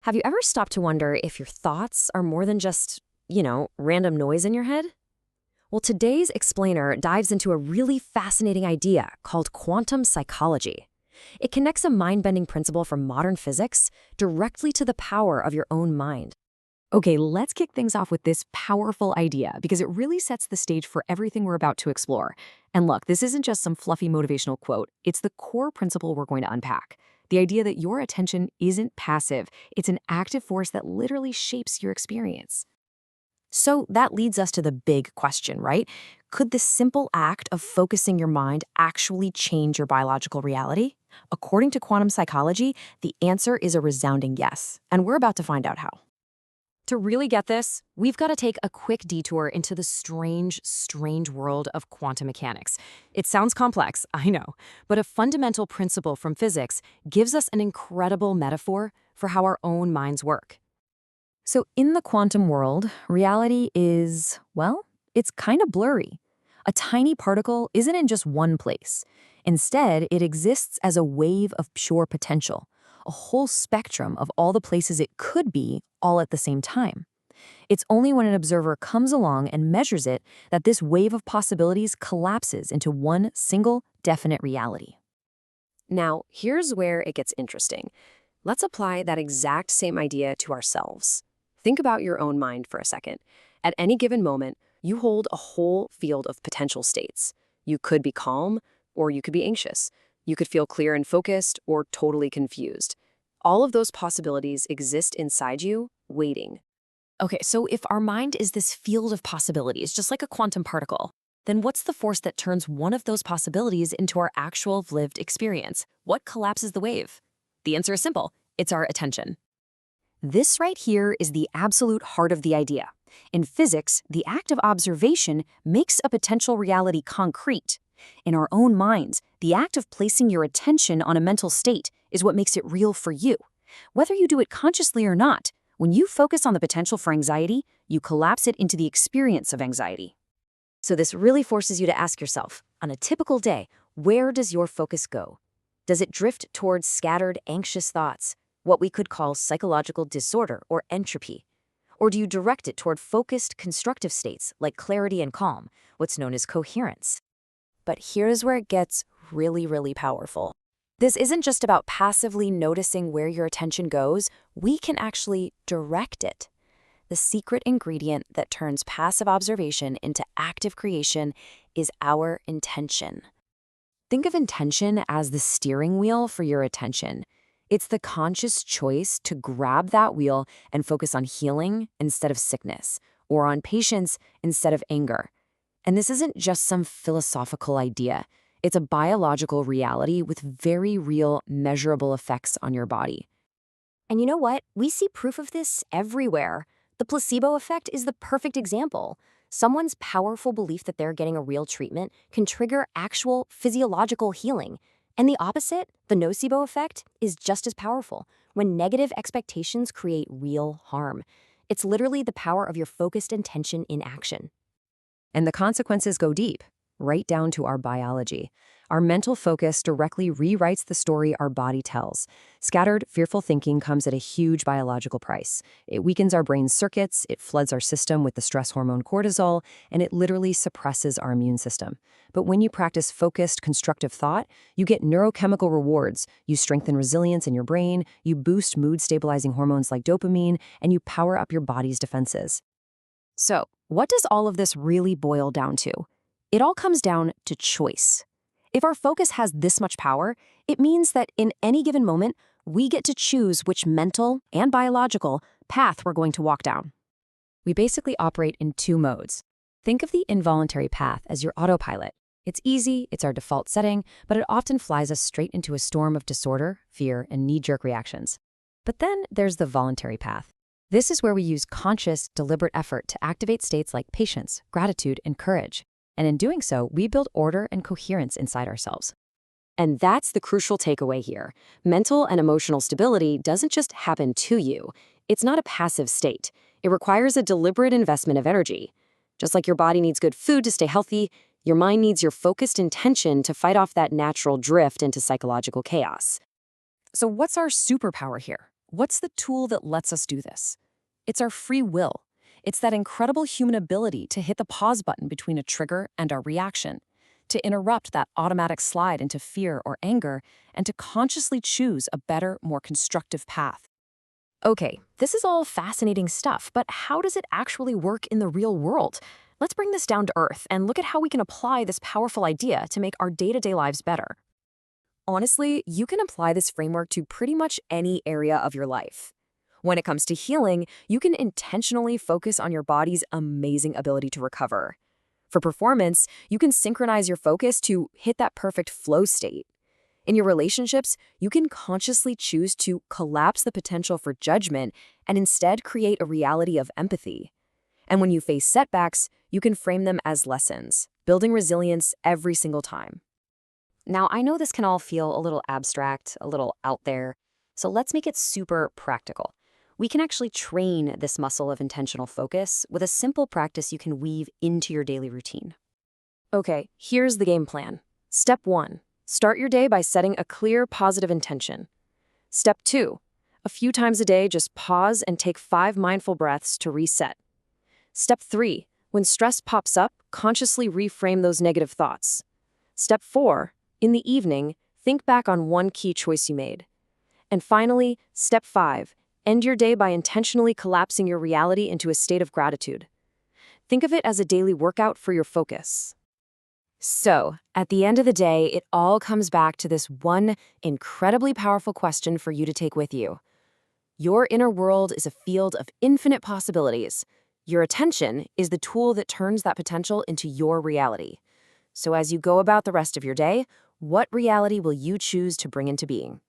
Have you ever stopped to wonder if your thoughts are more than just, random noise in your head? Well, today's explainer dives into a really fascinating idea called quantum psychology. It connects a mind-bending principle from modern physics directly to the power of your own mind. Okay, let's kick things off with this powerful idea because it really sets the stage for everything we're about to explore. And look, this isn't just some fluffy motivational quote. It's the core principle we're going to unpack. The idea that your attention isn't passive. It's an active force that literally shapes your experience. So that leads us to the big question, right? Could the simple act of focusing your mind actually change your biological reality? According to quantum psychology, the answer is a resounding yes, and we're about to find out how. To really get this, we've got to take a quick detour into the strange world of quantum mechanics. It sounds complex, I know, but a fundamental principle from physics gives us an incredible metaphor for how our own minds work. So in the quantum world, reality is, well, it's kind of blurry. A tiny particle isn't in just one place. Instead, it exists as a wave of pure potential, a whole spectrum of all the places it could be all at the same time. It's only when an observer comes along and measures it that this wave of possibilities collapses into one single, definite reality. Now, here's where it gets interesting. Let's apply that exact same idea to ourselves. Think about your own mind for a second. At any given moment, you hold a whole field of potential states. You could be calm, or you could be anxious. You could feel clear and focused, or totally confused. All of those possibilities exist inside you, waiting. Okay, so if our mind is this field of possibilities, just like a quantum particle, then what's the force that turns one of those possibilities into our actual lived experience? What collapses the wave? The answer is simple. It's our attention. This right here is the absolute heart of the idea. In physics, the act of observation makes a potential reality concrete. In our own minds, the act of placing your attention on a mental state is what makes it real for you. Whether you do it consciously or not, when you focus on the potential for anxiety, you collapse it into the experience of anxiety. So this really forces you to ask yourself, on a typical day, where does your focus go? Does it drift towards scattered, anxious thoughts, what we could call psychological disorder or entropy? Or do you direct it toward focused, constructive states like clarity and calm, what's known as coherence? But here's where it gets really powerful. This isn't just about passively noticing where your attention goes. We can actually direct it. The secret ingredient that turns passive observation into active creation is our intention. Think of intention as the steering wheel for your attention. It's the conscious choice to grab that wheel and focus on healing instead of sickness, or on patience instead of anger. And this isn't just some philosophical idea. It's a biological reality with very real, measurable effects on your body. And you know what? We see proof of this everywhere. The placebo effect is the perfect example. Someone's powerful belief that they're getting a real treatment can trigger actual physiological healing. And the opposite, the nocebo effect, is just as powerful when negative expectations create real harm. It's literally the power of your focused intention in action. And the consequences go deep, right down to our biology. Our mental focus directly rewrites the story our body tells. Scattered, fearful thinking comes at a huge biological price. It weakens our brain's circuits, it floods our system with the stress hormone cortisol, and it literally suppresses our immune system. But when you practice focused, constructive thought, you get neurochemical rewards. You strengthen resilience in your brain, you boost mood-stabilizing hormones like dopamine, and you power up your body's defenses. So, what does all of this really boil down to? It all comes down to choice. If our focus has this much power, it means that in any given moment, we get to choose which mental and biological path we're going to walk down. We basically operate in two modes. Think of the involuntary path as your autopilot. It's easy, it's our default setting, but it often flies us straight into a storm of disorder, fear, and knee-jerk reactions. But then there's the voluntary path. This is where we use conscious, deliberate effort to activate states like patience, gratitude, and courage. And in doing so, we build order and coherence inside ourselves. And that's the crucial takeaway here. Mental and emotional stability doesn't just happen to you. It's not a passive state. It requires a deliberate investment of energy. Just like your body needs good food to stay healthy, your mind needs your focused intention to fight off that natural drift into psychological chaos. So what's our superpower here? What's the tool that lets us do this? It's our free will. It's that incredible human ability to hit the pause button between a trigger and our reaction, to interrupt that automatic slide into fear or anger, and to consciously choose a better, more constructive path. Okay, this is all fascinating stuff, but how does it actually work in the real world? Let's bring this down to earth and look at how we can apply this powerful idea to make our day-to-day lives better. Honestly, you can apply this framework to pretty much any area of your life. When it comes to healing, you can intentionally focus on your body's amazing ability to recover. For performance, you can synchronize your focus to hit that perfect flow state. In your relationships, you can consciously choose to collapse the potential for judgment and instead create a reality of empathy. And when you face setbacks, you can frame them as lessons, building resilience every single time. Now, I know this can all feel a little abstract, a little out there, so let's make it super practical. We can actually train this muscle of intentional focus with a simple practice you can weave into your daily routine. Okay, here's the game plan. Step 1. Start your day by setting a clear, positive intention. Step 2. A few times a day, just pause and take 5 mindful breaths to reset. Step 3. When stress pops up, consciously reframe those negative thoughts. Step 4. In the evening, think back on one key choice you made. And finally, step 5. End your day by intentionally collapsing your reality into a state of gratitude. Think of it as a daily workout for your focus. So, at the end of the day, it all comes back to this one incredibly powerful question for you to take with you. Your inner world is a field of infinite possibilities. Your attention is the tool that turns that potential into your reality. So as you go about the rest of your day, what reality will you choose to bring into being?